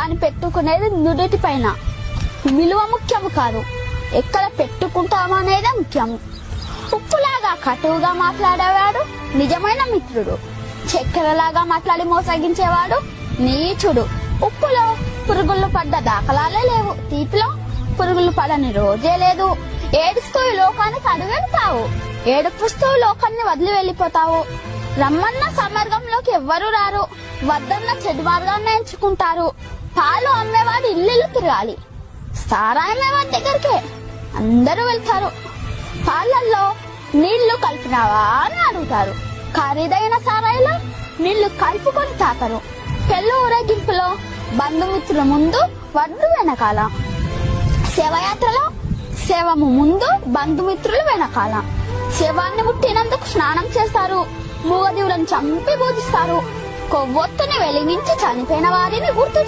కానీ పెట్టుకునేది నుదుటి పైన. విలువ ముఖ్యము కాదు, ఎక్కడ పెట్టుకుంటామనేదే ముఖ్యము. ఉప్పులాగా కటువుగా మాట్లాడేవాడు నిజమైన మిత్రుడు. చక్కెరలాగా మాట్లాడి మోసగించేవాడు నీచుడు. ఉప్పులో పురుగులు పడ్డ దాఖలాలే లేవు, తీపిలో పురుగులు పడని రోజే లేదు. ఏడుస్తూ ఈ లోకానికి అడుగెడతావు, ఏడుపుస్తూ లోకాన్ని వదిలి వెళ్ళిపోతావు. రమ్మన్న సమర్గంలోకి ఎవ్వరూ రారు, వద్దన్న చెడు మార్గాన్ని ఎంచుకుంటారు. పాలు అమ్మేవాడు ఇల్లు తిరగాలి, సారాయి అమ్మేవాడి దగ్గరికే అందరూ వెళ్తారు. పాలల్లో నీళ్లు కలిపినావా అని అడుగుతారు, ఖరీదైన సారాయిలో నీళ్లు కలుపుకొని తాకరు. పెళ్లి ఊరేగింపులో బంధుమిత్రుల ముందు వడ్డు వెనకాల, శవయాత్రలో శవము ముందు బంధుమిత్రులు వెనకాల. శవాన్ని ముట్టినందుకు స్నానం చేస్తారు, మూగజీవులను చంపి పూజిస్తారు. కొవ్వొత్తుని వెలిగించి చనిపోయిన వారిని గుర్తు